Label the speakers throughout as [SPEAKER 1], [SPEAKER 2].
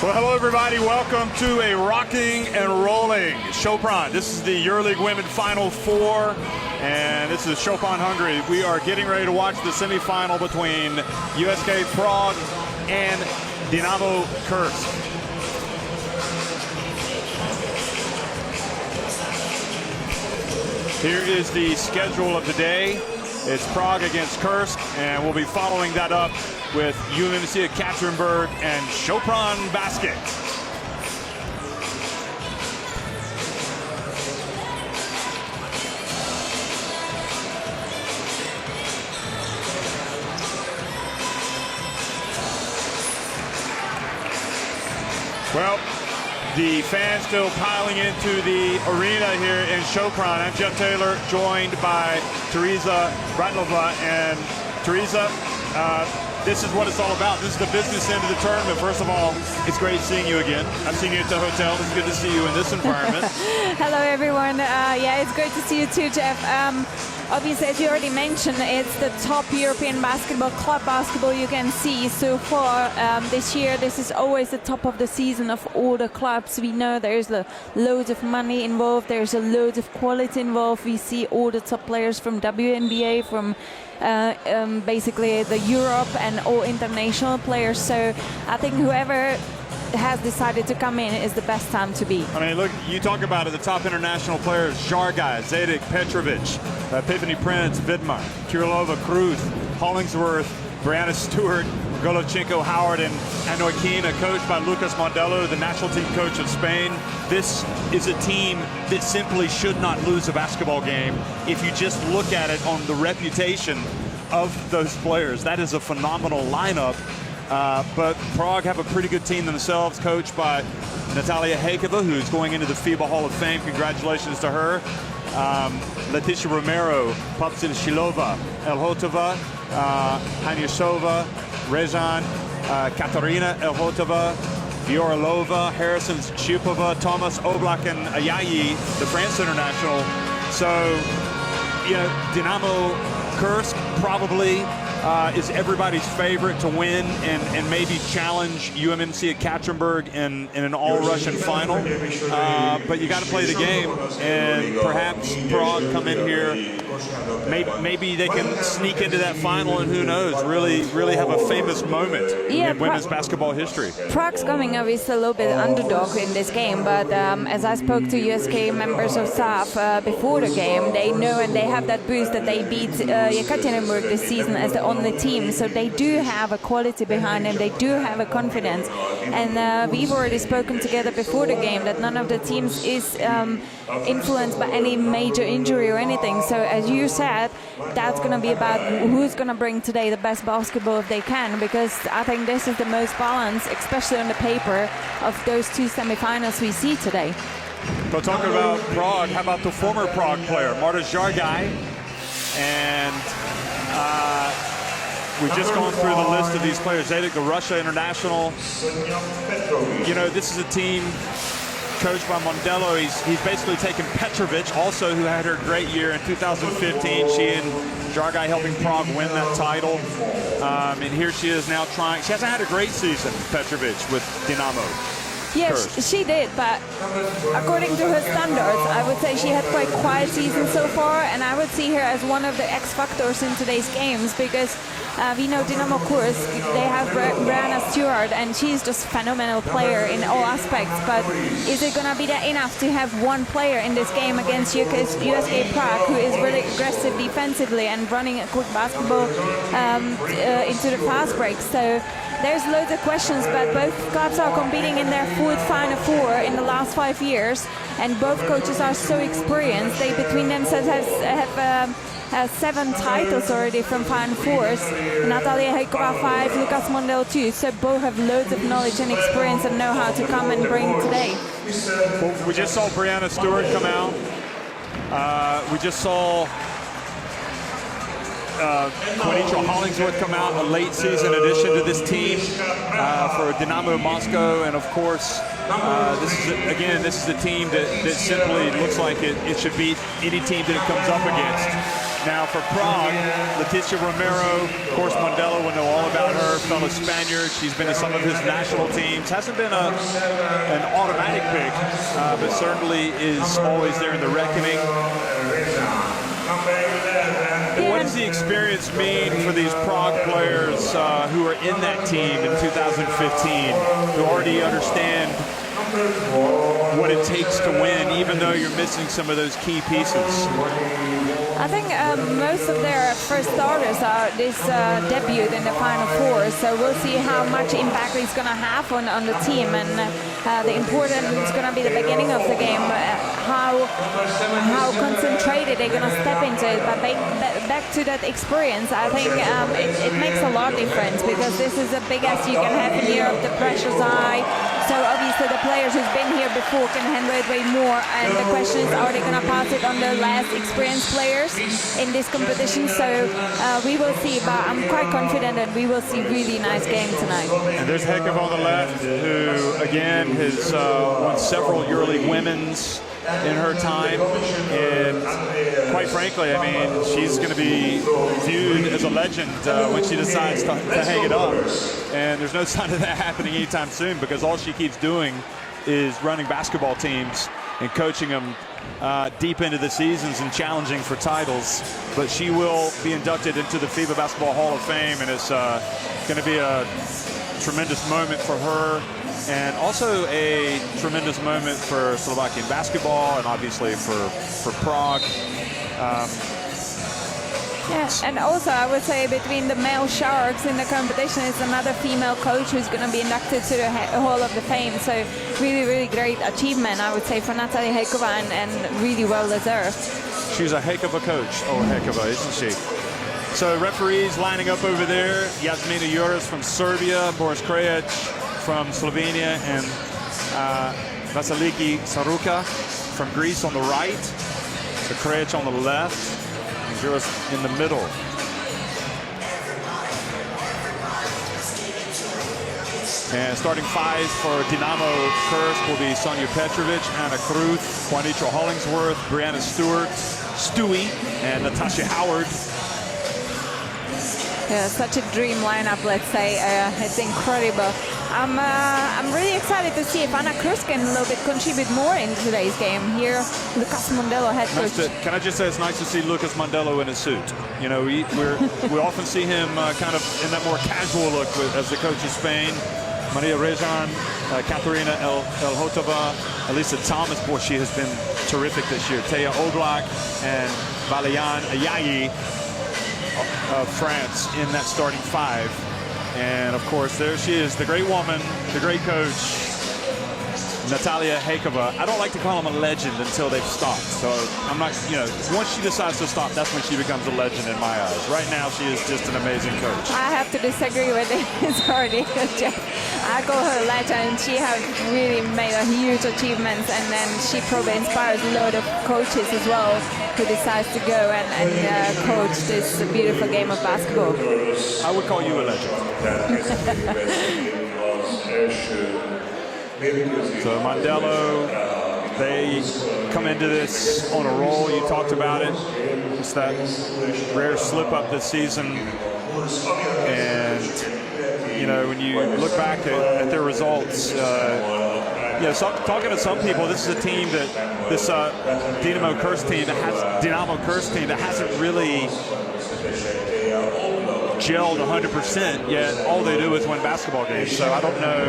[SPEAKER 1] Well, hello everybody. Welcome to a rocking and rolling Chopin. This is the EuroLeague Women Final Four, and this is Chopin, Hungary. We are getting ready to watch the semifinal between USK Prague and Dynamo Kursk. Here is the schedule of the day. It's Prague against Kursk, and we'll be following that up with UMC Ekaterinburg and Chopin basket. Well, the fans still piling into the arena here in Chopin. I'm Jeff Taylor, joined by Teresa Bratlova. And Teresa, this is what it's all about. This is the business end of the tournament. First of all, it's great seeing you again. I've seen you at the hotel. It's good to see you in this environment.
[SPEAKER 2] Hello, everyone. Yeah, it's great to see you too, Jeff. Obviously, as you already mentioned, it's the top European basketball, club basketball you can see so far this year. This is always the top of the season of all the clubs. We know there's loads of money involved. There's loads of quality involved. We see all the top players from WNBA, from basically the Europe, and all international players. So I think whoever has decided to come in is the best time to be.
[SPEAKER 1] I mean, look, you talk about it, the top international players: Jargai, Zedek, Petrovic, Epiphany Prince, Vidmar, Kirilova, Cruz, Hollingsworth, Brianna Stewart, Golovchenko, Howard, and Anoikina, coached by Lucas Mondello, the national team coach of Spain. This is a team that simply should not lose a basketball game if you just look at it on the reputation of those players. That is a phenomenal lineup. But Prague have a pretty good team themselves, coached by Natalia Hejkova, who's going into the FIBA Hall of Fame. Congratulations to her. Leticia Romero, Popsin Shilova, Elhotova, Hanyashova, Rezan, Katarina Elhotova, Fiorelova, Harrison Shupova, Thomas Oblak, and Ayayi, the France international. So, you know, Dynamo Kursk probably is everybody's favorite to win and maybe challenge UMC Ekaterinburg in an all-Russian final. But you got to play the game, and perhaps Prague come in here. Maybe they can sneak into that final, and who knows, really have a famous moment in women's basketball history.
[SPEAKER 2] Prague's coming obviously a little bit underdog in this game, but as I spoke to USK members of staff before the game, they know and they have that boost that they beat Ekaterinburg this season as the only team, so they do have a quality behind them, they do have a confidence, and we've already spoken together before the game that none of the teams is influenced by any major injury or anything. So as you said, that's going to be about who's going to bring today the best basketball if they can, because I think this is the most balanced, especially on the paper, of those two semifinals we see today.
[SPEAKER 1] So talking about Prague, how about the former Prague player, Marta Jargai? And we've just gone through the list of these players. Zedek, the Russia international. You know, this is a team coached by Mondello. He's basically taken Petrovic, also who had her great year in 2015. She and Jargai helping Prague win that title. And here she is now trying. She hasn't had a great season, Petrovic, with Dynamo.
[SPEAKER 2] Yes, she did, but according to her standards, I would say she had quite a quiet season so far, and I would see her as one of the X factors in today's games, because we know Dynamo Kursk, they have Brianna Stewart, and she's just a phenomenal player in all aspects, but is it going to be that enough to have one player in this game against USK Prague, who is really aggressive defensively and running a quick basketball into the fast break? So there's loads of questions, but both clubs are competing in their fourth Final Four in the last 5 years, and both coaches are so experienced. They between themselves have 7 titles already from Final Fours. Natalia Hejkova 5, Lucas Mondello 2. So both have loads of knowledge and experience and know how to come and bring today.
[SPEAKER 1] Well, we just saw Brianna Stewart come out. We just saw Quinicho Hollingsworth come out, a late season addition to this team for Dynamo Moscow, and of course this is a team that simply looks like it should beat any team that it comes up against. Now for Prague, Leticia Romero, of course Mondello will know all about her, fellow Spaniard. She's been in some of his national teams. Hasn't been an automatic pick, but certainly is always there in the reckoning. And what does the experience mean for these Prague players who are in that team in 2015, who already understand what it takes to win, even though you're missing some of those key pieces?
[SPEAKER 2] I think most of their first starters are this debut in the Final Four, so we'll see how much impact he's going to have on the team, and the important is going to be the beginning of the game, how concentrated they're going to step into it. But back to that experience, I think it makes a lot of difference, because this is the biggest you can have in Europe. The pressure's high, so obviously the players who've been here before can handle it way more, and the question is, are they going to pass it on the less experienced players in this competition? So we will see, but I'm quite confident that we will see really nice game tonight.
[SPEAKER 1] And there's Hekov on the left, who again has won several EuroLeague Women's in her time, and quite frankly, I mean, she's going to be viewed as a legend when she decides to hang it up, and there's no sign of that happening anytime soon, because all she keeps doing is running basketball teams and coaching them deep into the seasons and challenging for titles. But she will be inducted into the FIBA Basketball Hall of Fame, and it's going to be a tremendous moment for her, and also a tremendous moment for Slovakian basketball, and obviously for Prague.
[SPEAKER 2] Yeah, and also I would say between the male Sharks in the competition is another female coach who's going to be inducted to the Hall of the Fame. So really, really great achievement, I would say, for Natalia Hekova, and really well deserved.
[SPEAKER 1] She's a heck of a coach. Oh, Hekova, isn't she? So referees lining up over there: Jasmina Juras from Serbia, Boris Krejec from Slovenia, and Vasiliki Saruka from Greece on the right. So Krejec on the left, and Juras in the middle. And starting five for Dynamo Kursk will be Sonja Petrovic, Anna Cruz, Juanita Hollingsworth, Brianna Stewart, Stewie, and Natasha Howard.
[SPEAKER 2] Yeah, such a dream lineup, let's say. It's incredible. I'm really excited to see if Anna Cruz can a little bit contribute more in today's game. Here, Lucas Mondello, head coach.
[SPEAKER 1] Can I just say it's nice to see Lucas Mondello in a suit. You know, we often see him kind of in that more casual look as the coach of Spain. Maria Rejan, Katerina Elhotova, Elisa Thomas, boy, she has been terrific this year. Teja Oblak and Balayan Ayayi of France in that starting five. And of course, there she is, the great woman, the great coach, Natalia Hekova. I don't like to call him a legend until they've stopped. So I'm not, you know, once she decides to stop, that's when she becomes a legend in my eyes. Right now, she is just an amazing coach.
[SPEAKER 2] I have to disagree with it. It's already I call her a legend. She has really made a huge achievements, and then she probably inspires a lot of coaches as well who decides to go and coach this beautiful game of basketball.
[SPEAKER 1] I would call you a legend. So Mondello, they come into this on a roll. You talked about it. It's that rare slip up this season. And, you know, when you look back at their results, talking to some people, this is a team that, this Dynamo Kursk team that hasn't really gelled 100% yet. All they do is win basketball games. So I don't know,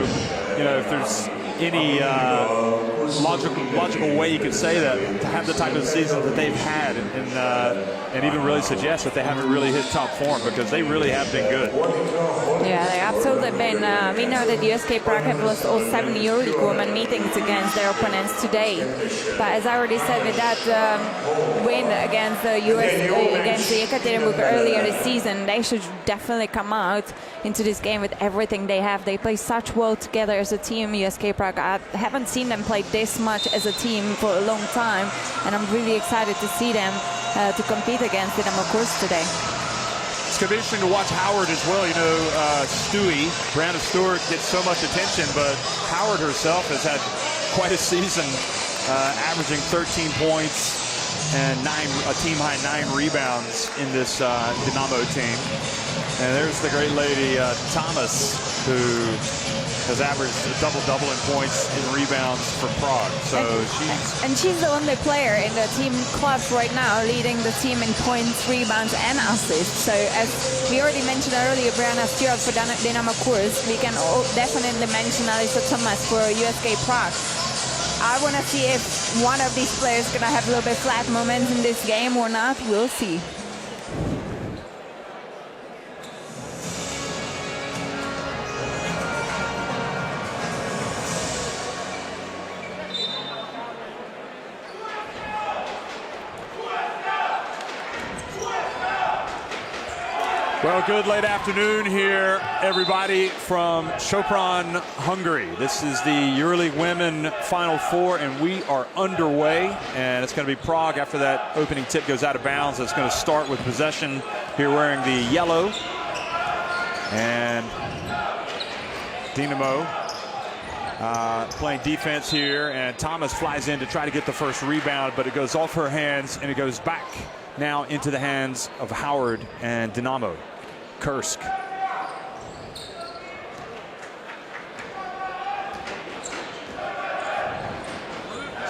[SPEAKER 1] you know, if there's any logical way you could say that, to have the type of season that they've had, and even really suggest that they haven't really hit top form, because they really have been good.
[SPEAKER 2] Yeah, they absolutely been. We know that USK Prague have lost all 7 EuroLeague Women meetings against their opponents today. But as I already said, with that win against the against the Ekaterinburg earlier this season, they should definitely come out into this game with everything they have. They play such well together as a team, USK Prague. I haven't seen them play this much as a team for a long time, and I'm really excited to see them to compete against Dynamo Kursk today.
[SPEAKER 1] It's going to be interesting to watch Howard as well. You know, Stewie, Brianna Stewart gets so much attention, but Howard herself has had quite a season, averaging 13 points, and a team-high 9 rebounds in this Dynamo team. And there's the great lady, Thomas, who has averaged a double-double in points and rebounds for Prague. So
[SPEAKER 2] she's the only player in the team club right now leading the team in points, rebounds, and assists. So as we already mentioned earlier, Brianna Stewart for Dynamo Kursk, we can definitely mention Alyssa Thomas for USK Prague. I want to see if one of these players is going to have a little bit flat moments in this game or not. We'll see.
[SPEAKER 1] Well, good late afternoon here, everybody, from Sopron, Hungary. This is the EuroLeague Women Final Four, and we are underway. And it's going to be Prague after that opening tip goes out of bounds. It's going to start with possession here wearing the yellow. And Dynamo playing defense here. And Thomas flies in to try to get the first rebound, but it goes off her hands, and it goes back now into the hands of Howard and Dynamo Kursk.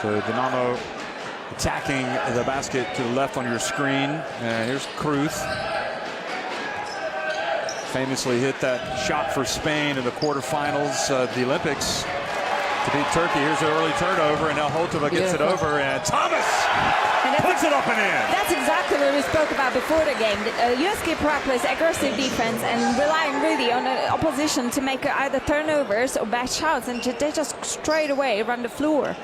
[SPEAKER 1] So Dynamo attacking the basket to the left on your screen. And here's Kruth. Famously hit that shot for Spain in the quarterfinals of the Olympics to beat Turkey. Here's an early turnover, and now Holtova gets it over, and Thomas puts it up and in.
[SPEAKER 2] That's exactly what we spoke about before the game. USK Prague plays aggressive defense and relying really on the opposition to make either turnovers or bad shots, and they just straight away run the floor.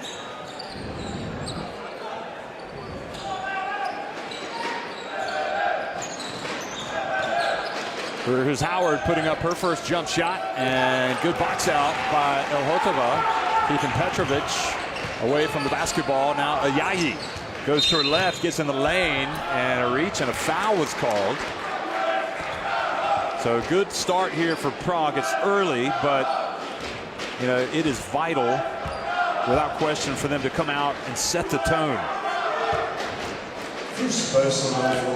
[SPEAKER 1] Here's Howard putting up her first jump shot, and good box out by Elhotova, keeping Petrovic away from the basketball. Now Ayayi goes to her left, gets in the lane, and a reach and a foul was called. So good start here for Prague. It's early, but you know it is vital, without question, for them to come out and set the tone.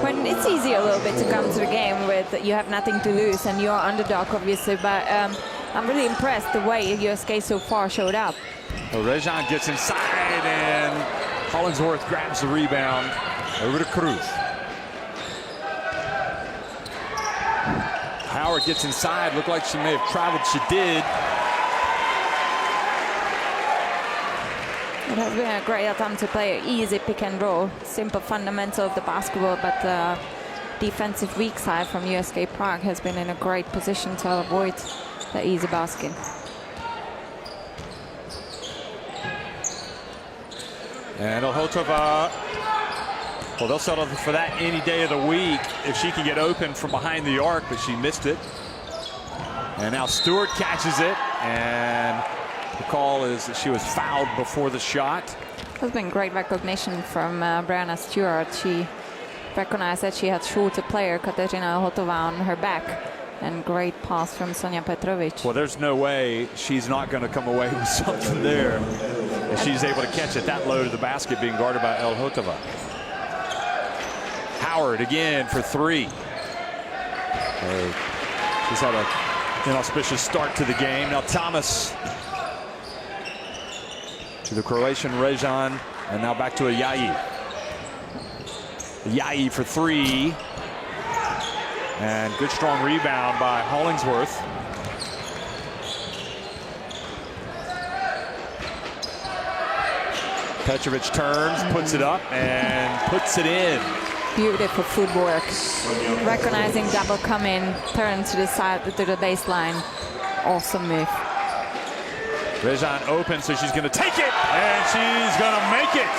[SPEAKER 2] When it's easy a little bit to come to the game with you have nothing to lose and you're underdog, obviously, but I'm really impressed the way USK so far showed up.
[SPEAKER 1] Well, Rejan gets inside, and Hollingsworth grabs the rebound over to Cruz. Howard gets inside. Looked like she may have traveled. She did.
[SPEAKER 2] It has been a great attempt to play an easy pick and roll. Simple fundamental of the basketball, but the defensive weak side from USK Prague has been in a great position to avoid the easy basket.
[SPEAKER 1] And Elhotova, well, they'll settle for that any day of the week if she can get open from behind the arc, but she missed it. And now Stewart catches it, and the call is that she was fouled before the shot.
[SPEAKER 2] There's been great recognition from Brianna Stewart. She recognized that she had shorter player Katerina Elhotova on her back. And great pass from Sonja Petrovic.
[SPEAKER 1] Well, there's no way she's not going to come away with something there. And she's able to catch it that low to the basket, being guarded by Elhotova. Howard again for three. She's had an inauspicious start to the game. Now Thomas to the Croatian Rejan, and now back to Ayayi. Ayayi for three. And good strong rebound by Hollingsworth. Petrovic turns, puts it up, and puts it in.
[SPEAKER 2] Beautiful footwork. Recognizing double come in, turn to the side, to the baseline. Awesome move.
[SPEAKER 1] Rejan open, so she's going to take it, and she's going to make it.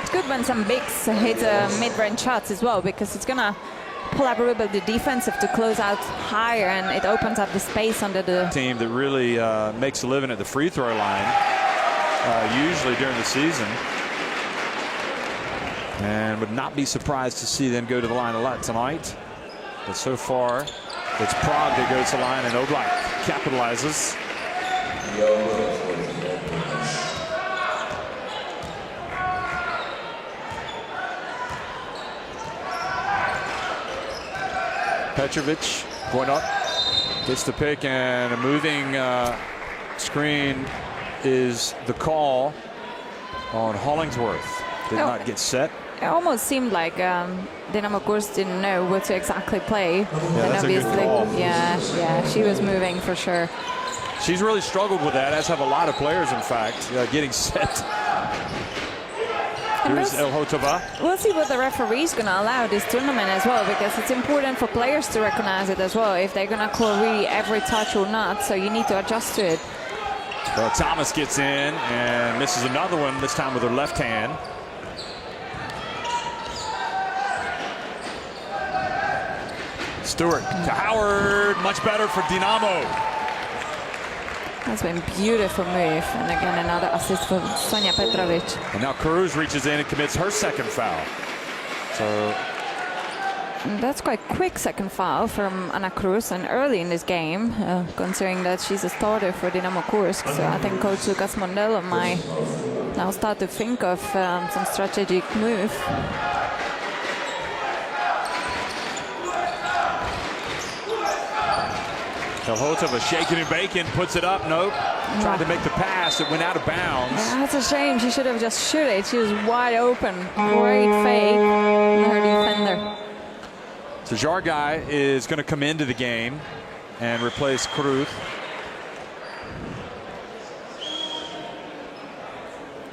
[SPEAKER 2] It's good when some bigs hit mid-range shots as well, because it's going to pull up a little bit the defensive to close out higher, and it opens up the space under the
[SPEAKER 1] team that really makes a living at the free throw line, usually during the season. And would not be surprised to see them go to the line a lot tonight. But so far, it's Prague that goes to the line, and Oblak capitalizes. Petrovic going up, gets the pick, and a moving screen is the call on Hollingsworth. Did not get set.
[SPEAKER 2] It almost seemed like Dynamo Kursk didn't know what to exactly play.
[SPEAKER 1] Yeah,
[SPEAKER 2] and
[SPEAKER 1] that's
[SPEAKER 2] obviously,
[SPEAKER 1] a good call.
[SPEAKER 2] yeah, she was moving for sure.
[SPEAKER 1] She's really struggled with that, as have a lot of players, in fact, getting set. Here's Elhotova.
[SPEAKER 2] We'll see what the referee's going to allow this tournament as well, because it's important for players to recognize it as well, if they're going to call really every touch or not, so you need to adjust to it.
[SPEAKER 1] Well, Thomas gets in and misses another one, this time with her left hand. Stewart to Howard, much better for Dynamo.
[SPEAKER 2] That's been a beautiful move, and again another assist for Sonja Petrovic.
[SPEAKER 1] And now Cruz reaches in and commits her second foul. So
[SPEAKER 2] and that's quite quick second foul from Anna Cruz, and early in this game, considering that she's a starter for Dynamo Kursk. So I think Coach Lucas Mondello might now start to think of some strategic move.
[SPEAKER 1] Elhotova shaking and baking, puts it up. Nope. Tried to make the pass. It went out of bounds.
[SPEAKER 2] Yeah, that's a shame. She should have just shot it. She was wide open. Great fake. And her defender.
[SPEAKER 1] So Jargai is going to come into the game and replace Cruz.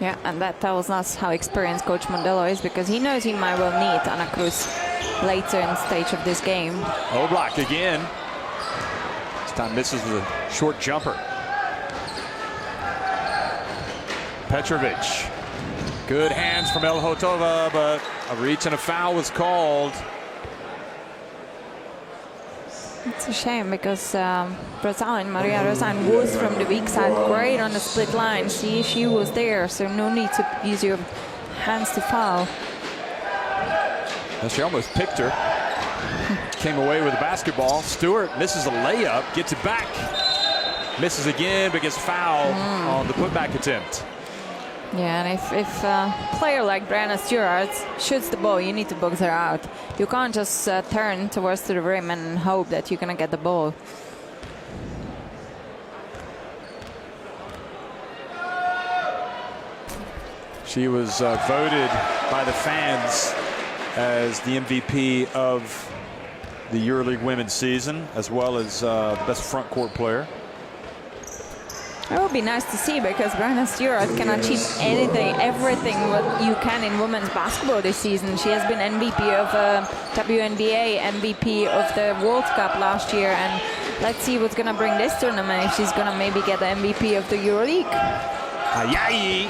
[SPEAKER 2] Yeah, and that tells us how experienced Coach Mondello is, because he knows he might well need Anna Cruz later in the stage of this game.
[SPEAKER 1] Oblak again. This time misses with a short jumper. Petrovic. Good hands from Elhotova, but a reach and a foul was called.
[SPEAKER 2] It's a shame, because Maria Rosain was from the weak side, great on the split line. See, she was there, so no need to use your hands to foul.
[SPEAKER 1] Well, she almost picked her. Came away with the basketball. Stewart misses a layup, gets it back. Misses again, but gets fouled on the putback attempt.
[SPEAKER 2] Yeah, and if a player like Brianna Stewart shoots the ball, you need to box her out. You can't just turn towards the rim and hope that you're going to get the ball.
[SPEAKER 1] She was voted by the fans as the MVP of the EuroLeague Women's season, as well as the best front court player.
[SPEAKER 2] It would be nice to see, because Brianna Stewart can achieve anything, everything what you can in women's basketball this season. She has been MVP of WNBA, MVP of the World Cup last year, and let's see what's going to bring this tournament, if she's going to maybe get the MVP of the EuroLeague.
[SPEAKER 1] Ayayi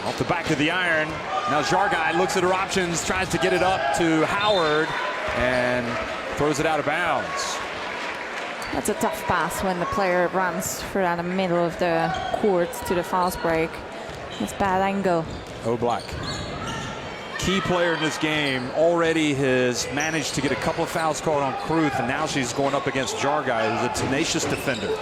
[SPEAKER 1] off the back of the iron. Now Jargai looks at her options, tries to get it up to Howard, and throws it out of bounds.
[SPEAKER 2] That's a tough pass when the player runs through the middle of the court to the fast break. It's bad angle.
[SPEAKER 1] Oblak, key player in this game, already has managed to get a couple of fouls called on Cruz, and now she's going up against Jargai, who's a tenacious defender.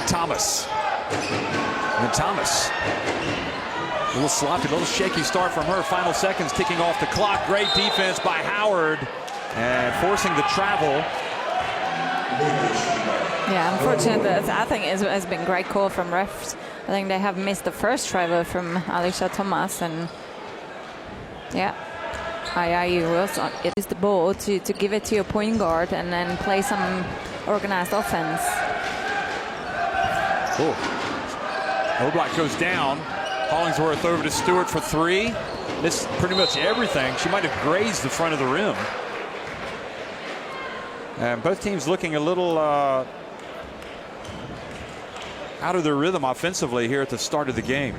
[SPEAKER 1] Thomas. And Thomas. A little sloppy, a little shaky start from her. Final seconds ticking off the clock. Great defense by Howard, and forcing the travel.
[SPEAKER 2] Yeah, unfortunately, I think it has been great call from refs. I think they have missed the first travel from Alicia Thomas, and yeah, Ayayi will use the ball to give it to your point guard and then play some organized offense.
[SPEAKER 1] Oblak goes down. Hollingsworth over to Stewart for three. Missed pretty much everything. She might have grazed the front of the rim. And both teams looking a little out of their rhythm offensively here at the start of the game.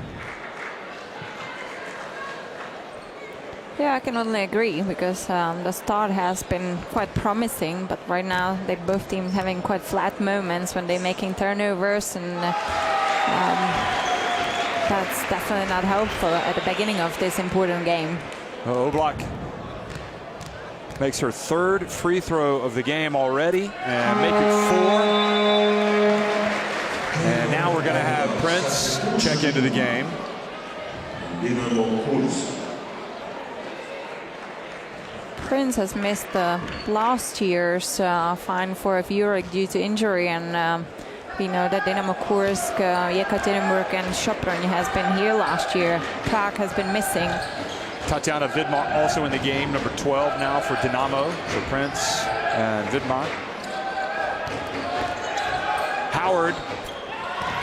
[SPEAKER 2] Yeah, I can only agree, because the start has been quite promising, but right now they both teams having quite flat moments when they're making turnovers, and that's definitely not helpful at the beginning of this important game.
[SPEAKER 1] Oblak makes her third free throw of the game already, and make it 4. And now we're going to have Prince check into the game.
[SPEAKER 2] Prince has missed the last year's Final Four of EuroLeague due to injury, and we know that Dynamo Kursk, Yekaterinburg and Sopron has been here last year. Prague has been missing.
[SPEAKER 1] Tatiana Vidmar also in the game, number 12 now for Dynamo. So Prince and Vidmar. Howard.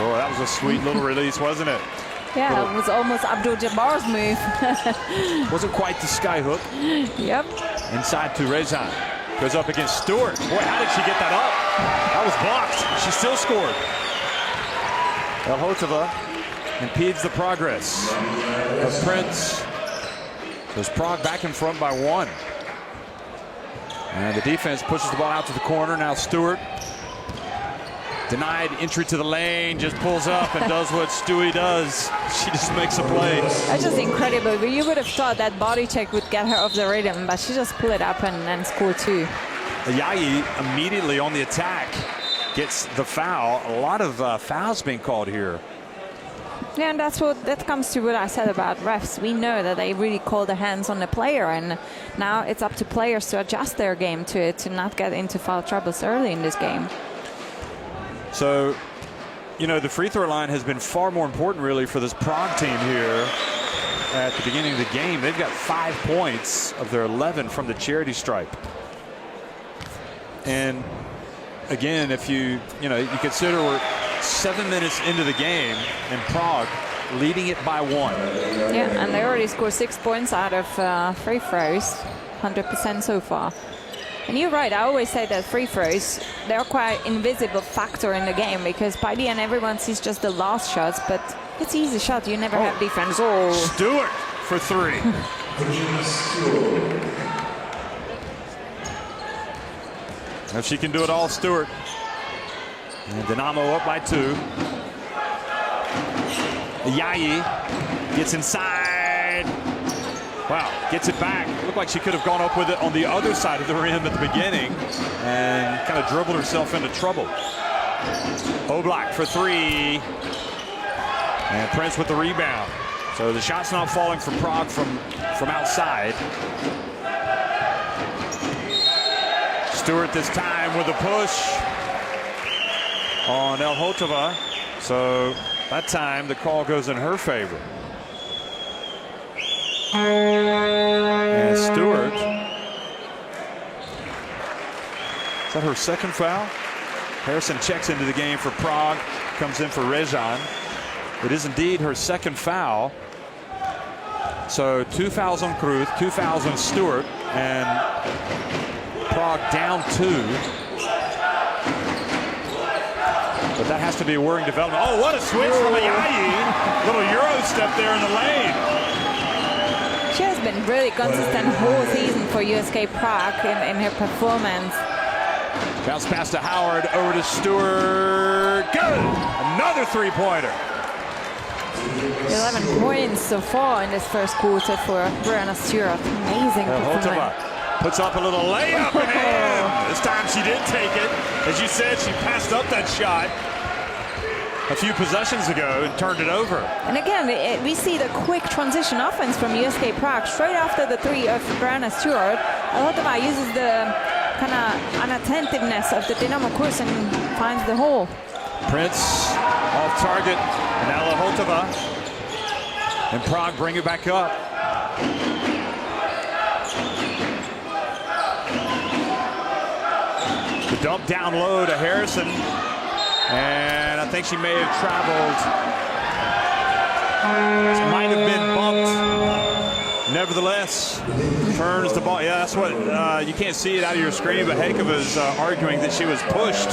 [SPEAKER 1] Oh, that was a sweet little release, wasn't it?
[SPEAKER 2] Yeah, it was almost Abdul-Jabbar's move.
[SPEAKER 1] Wasn't quite the sky hook.
[SPEAKER 2] Yep.
[SPEAKER 1] Inside to Rezan. Goes up against Stewart. Boy, how did she get that up? That was blocked. She still scored. Elhotova impedes the progress of Prince. There's Prague back in front by 1. And the defense pushes the ball out to the corner. Now Stewart. Denied entry to the lane, just pulls up and does what Stewie does. She just makes a play.
[SPEAKER 2] That's just incredible. You would have thought that body check would get her off the rhythm, but she just pulled it up and scored 2.
[SPEAKER 1] Ayayi immediately on the attack gets the foul. A lot of fouls being called here.
[SPEAKER 2] Yeah, and that comes to what I said about refs. We know that they really call the hands on the player, and now it's up to players to adjust their game to it, to not get into foul troubles early in this game.
[SPEAKER 1] So, you know, the free throw line has been far more important really for this Prague team here at the beginning of the game. They've got 5 points of their 11 from the charity stripe. And again, if you consider we're 7 minutes into the game and Prague leading it by 1.
[SPEAKER 2] Yeah, and they already scored 6 points out of free throws, 100% so far. And you're right, I always say that free throws, they're quite invisible factor in the game, because by the end everyone sees just the last shots, but it's easy shot, you never have defense. Oh,
[SPEAKER 1] Stewart for 3. If she can do it all, Stewart. And Dynamo up by 2. Ayayi gets inside. Wow, gets it back. Looked like she could have gone up with it on the other side of the rim at the beginning and kind of dribbled herself into trouble. Oblak for 3. And Prince with the rebound. So the shot's not falling for Prague from outside. Stewart this time with a push on Elhotova. So that time the call goes in her favor. And Stewart, is that her second foul? Harrison checks into the game for Prague, comes in for Rezan. It is indeed her second foul. So 2 fouls on Cruz, 2 fouls on Stewart, and Prague down 2. But that has to be a worrying development. Oh, what a switch from Ayayi. Little Euro step there in the lane.
[SPEAKER 2] She has been really consistent whole season for USK Prague in her performance.
[SPEAKER 1] Bounce pass to Howard, over to Stewart. Good! Another 3-pointer.
[SPEAKER 2] 11 points so far in this first quarter for Brianna Stewart. Amazing performance.
[SPEAKER 1] Puts up a little layup and in. This time she did take it. As you said, she passed up that shot a few possessions ago and turned it over. And
[SPEAKER 2] again, we see the quick transition offense from USK Prague. Straight after the 3 of Brianna Stewart, Elhotova uses the kind of unattentiveness of the Dynamo Kursk and finds the hole. Prince off target, and now Elhotova. And Prague bring it back up. The dump down low to Harrison. And I think she may have traveled. It might have been bumped. Nevertheless, turns the ball. Yeah, that's what, you can't see it out of your screen, but Heike was arguing that she was pushed.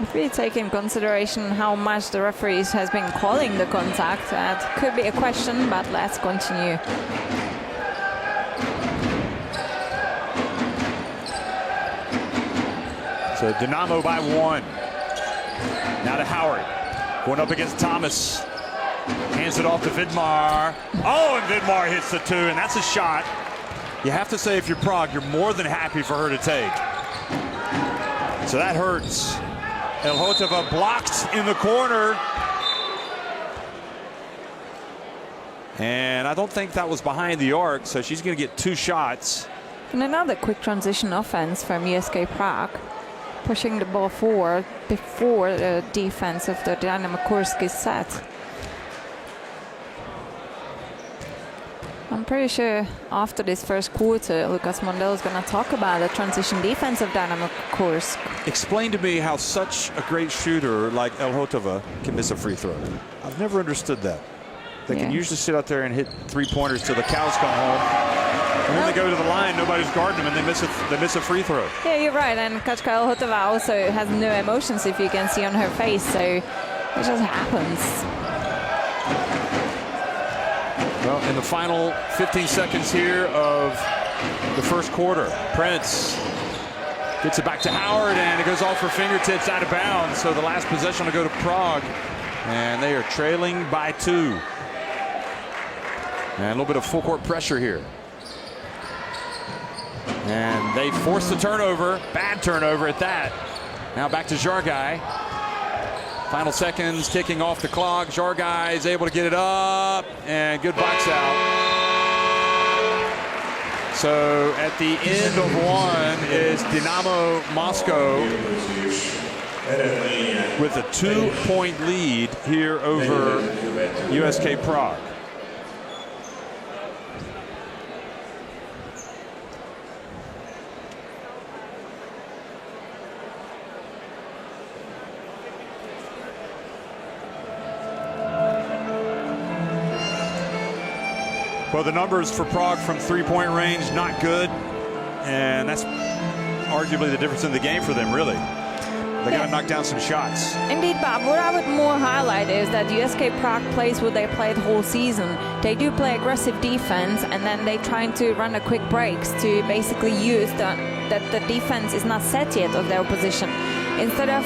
[SPEAKER 2] If we take in consideration how much the referees has been calling the contact, that could be a question, but let's continue. So Dynamo by 1. Now to Howard. Going up against Thomas. Hands it off to Vidmar. Oh, and Vidmar hits the 2, and that's a shot. You have to say if you're Prague, you're more than happy for her to take. So that hurts. Elhotova blocked in the corner.
[SPEAKER 1] And I don't think that was behind the arc, so she's going to get 2 shots.
[SPEAKER 2] And another quick transition offense from USK Prague, pushing the ball forward before the defense of the Dynamo Kursk is set. I'm pretty sure after this first quarter, Lucas Mondel is going to talk about the transition defense of Dynamo Kursk.
[SPEAKER 1] Explain to me how such a great shooter like Elhotova can miss a free throw. I've never understood that. They can usually sit out there and hit 3-pointers till the cows come home. And when they go to the line, nobody's guarding them, and they miss a free throw.
[SPEAKER 2] Yeah, you're right. And Kaczka Elhotova also has no emotions, if you can see on her face. So it just happens.
[SPEAKER 1] Well, in the final 15 seconds here of the first quarter, Prince gets it back to Howard, and it goes off her fingertips out of bounds. So the last possession will go to Prague, and they are trailing by 2. And a little bit of full court pressure here. And they force the turnover. Bad turnover at that. Now back to Jargai. Final seconds ticking off the clock. Jargai is able to get it up. And good box out. So at the end of 1 is Dynamo Moscow with a 2-point lead here over USK Prague. Well, the numbers for Prague from 3-point range, not good. And that's arguably the difference in the game for them, really. They got to knock down some shots.
[SPEAKER 2] Indeed, Bob. What I would more highlight is that USK Prague plays what they played whole season. They do play aggressive defense, and then they try to run the quick breaks to basically use that the defense is not set yet of their opposition. Instead of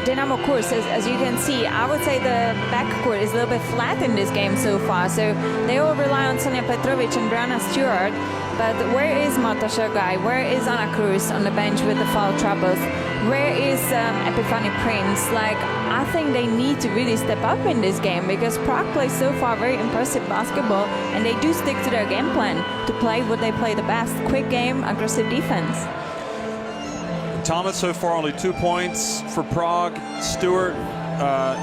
[SPEAKER 2] Dynamo Kursk, as you can see, I would say the backcourt is a little bit flat in this game so far. So they all rely on Sonja Petrovic and Brianna Stewart. But where is Marta Jargai? Where is Anna Cruz on the bench with the foul troubles? Where is Epifani Prince? Like, I think they need to really step up in this game, because Prague plays so far very impressive basketball, and they do stick to their game plan to play what they play the best: quick game, aggressive defense.
[SPEAKER 1] Thomas, so far only 2 points for Prague. Stewart,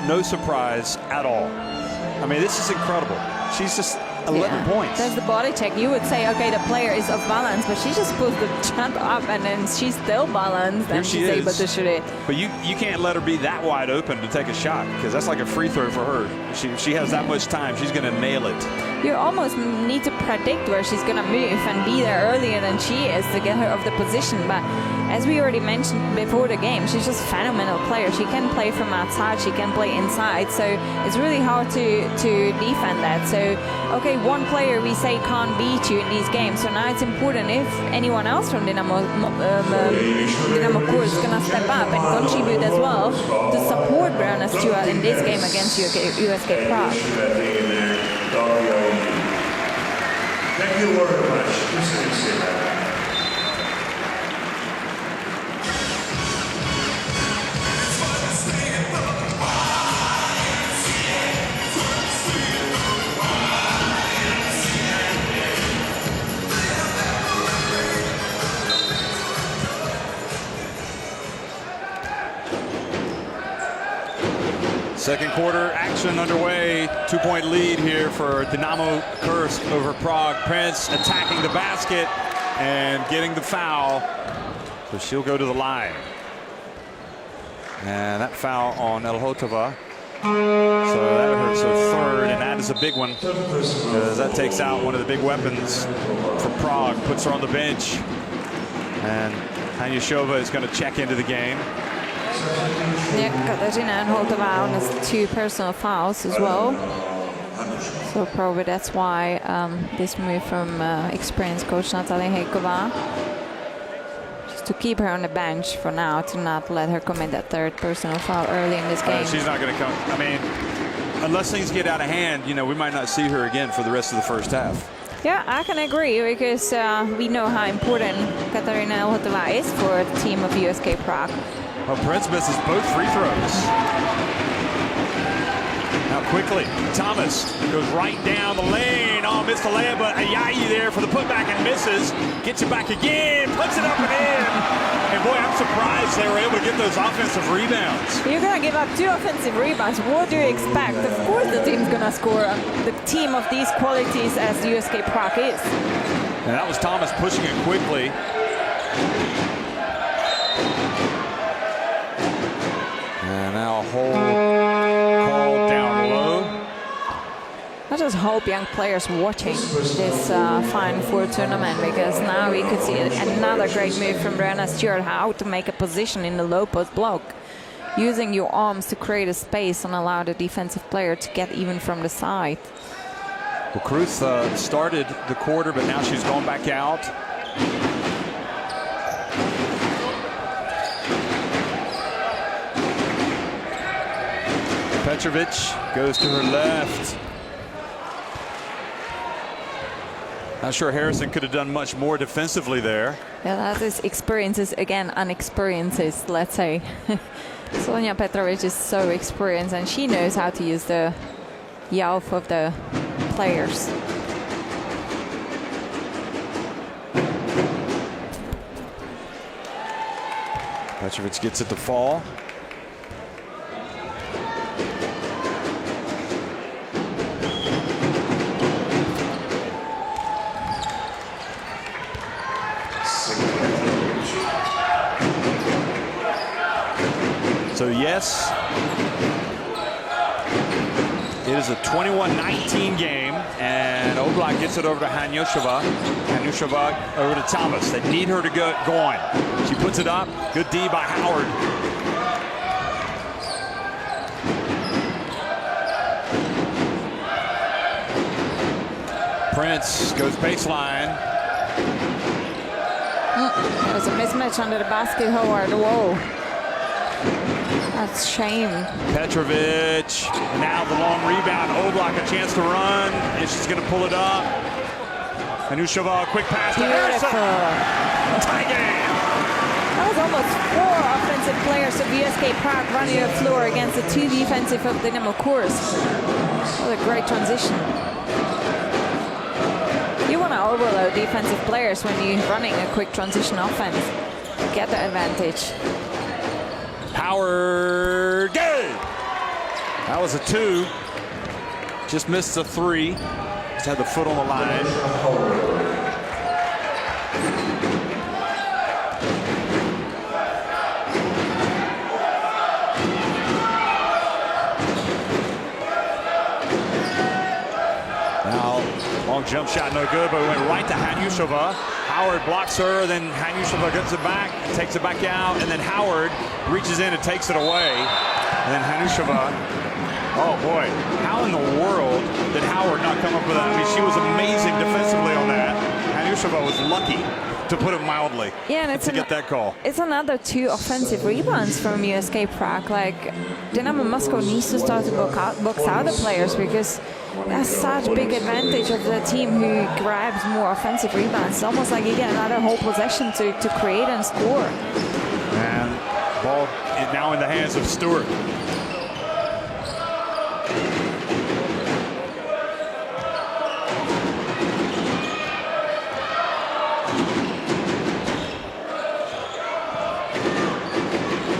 [SPEAKER 1] no surprise at all. I mean, this is incredible. She's just 11 points.
[SPEAKER 2] That's the body check. You would say, okay, the player is off balance, but she just pulls the jump up, and then she's still balanced, and she's able to shoot it.
[SPEAKER 1] But you can't let her be that wide open to take a shot, because that's like a free throw for her. She has that much time. She's going to nail it.
[SPEAKER 2] You almost need to predict where she's going to move and be there earlier than she is to get her off the position. But as we already mentioned before the game, she's just a phenomenal player. She can play from outside, she can play inside, so it's really hard to defend that. So, okay, one player we say can't beat you in these games, so now it's important if anyone else from Dynamo Kursk is going to step up and contribute as well to support Brianna Stewart in this game against USK Prague.
[SPEAKER 3] Thank you very much.
[SPEAKER 1] Second quarter action underway. 2-point lead here for Dynamo Kursk over Prague. Prince attacking the basket and getting the foul. So she'll go to the line. And that foul on Elhotova. So that hurts her third, and that is a big one, because that takes out one of the big weapons for Prague, puts her on the bench. And Hanyashova is going to check into the game.
[SPEAKER 2] Yeah, Katarzyna Elhotova has 2 personal fouls as well. So probably that's why this move from experienced coach Natalia Hejková, just to keep her on the bench for now, to not let her commit that 3rd personal foul early in this game.
[SPEAKER 1] She's not going to come. I mean, unless things get out of hand, you know, we might not see her again for the rest of the first half.
[SPEAKER 2] Yeah, I can agree, because we know how important Katarzyna Elhotova is for the team of USK Prague.
[SPEAKER 1] Well, Prince misses both free throws. Now quickly. Thomas goes right down the lane. Oh, missed the layup, but Ayayi there for the putback and misses. Gets it back again, puts it up and in. And boy, I'm surprised they were able to get those offensive rebounds.
[SPEAKER 2] You're going to give up 2 offensive rebounds. What do you expect? Of course the team's going to score. The team of these qualities as USK Prague is.
[SPEAKER 1] And that was Thomas pushing it quickly. And now a hold call down low.
[SPEAKER 2] I just hope young players watching this Final Four tournament, because now we could see another great move from Brianna Stewart, how to make a position in the low post block, using your arms to create a space and allow the defensive player to get even from the side.
[SPEAKER 1] Well, Cruz started the quarter, but now she's gone back out. Petrovic goes to her left. Not sure Harrison could have done much more defensively there.
[SPEAKER 2] Yeah, that is experiences, again, unexperiences, let's say. Sonja Petrovic is so experienced, and she knows how to use the youth of the players.
[SPEAKER 1] Petrovic gets it to fall. So yes, it is a 21-19 game, and Oblak gets it over to Hanyusheva. Hanyusheva over to Thomas. They need her to go going. She puts it up. Good D by Howard. Prince goes baseline.
[SPEAKER 2] There's a mismatch under the basket, Howard. Whoa. That's shame.
[SPEAKER 1] Petrovic, and now the long rebound. Oblak a chance to run, and she's going to pull it up. Hanusheva, quick pass to Harrison. Tie game.
[SPEAKER 2] That was almost 4 offensive players of USK Prague running the floor against the 2 defensive of Dynamo Kursk. What a great transition. You want to overload defensive players when you're running a quick transition offense to get the advantage.
[SPEAKER 1] Howard, good. That was a 2. Just missed a 3. Just had the foot on the line. Now, long jump shot, no good, but it went right to Hanyusheva. Howard blocks her, then Hanyusheva gets it back, takes it back out, and then Howard reaches in and takes it away. And then Hanyusheva, oh boy, how in the world did Howard not come up with that? I mean, she was amazing defensively on that. Hanyusheva was lucky, to put it mildly, to get that call.
[SPEAKER 2] It's another 2 offensive rebounds from USK Prague. Like, Dynamo Moscow needs to start to box out the players, because that's such big advantage of the team who grabs more offensive rebounds. It's almost like you get another whole possession to create and score.
[SPEAKER 1] And ball now in the hands of Stewart.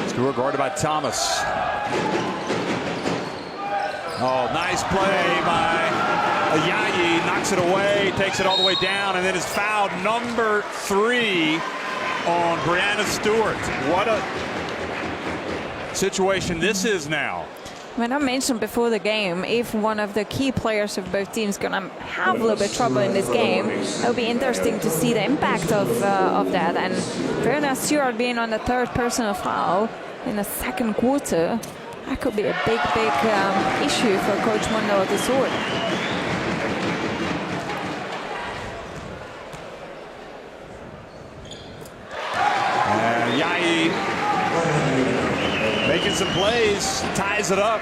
[SPEAKER 1] Stewart guarded by Thomas. Oh, nice play by Ayayi. Knocks it away, takes it all the way down, and then is fouled number 3 on Brianna Stewart. What a situation this is now.
[SPEAKER 2] When I mentioned before the game, if one of the key players of both teams going to have a little bit of trouble in this game, it'll be interesting to see the impact of that. And Brianna Stewart being on the 3rd personal foul in the 2nd quarter, that could be a big issue for Coach Mondo of the Sword.
[SPEAKER 1] And Yayi making some plays, ties it up.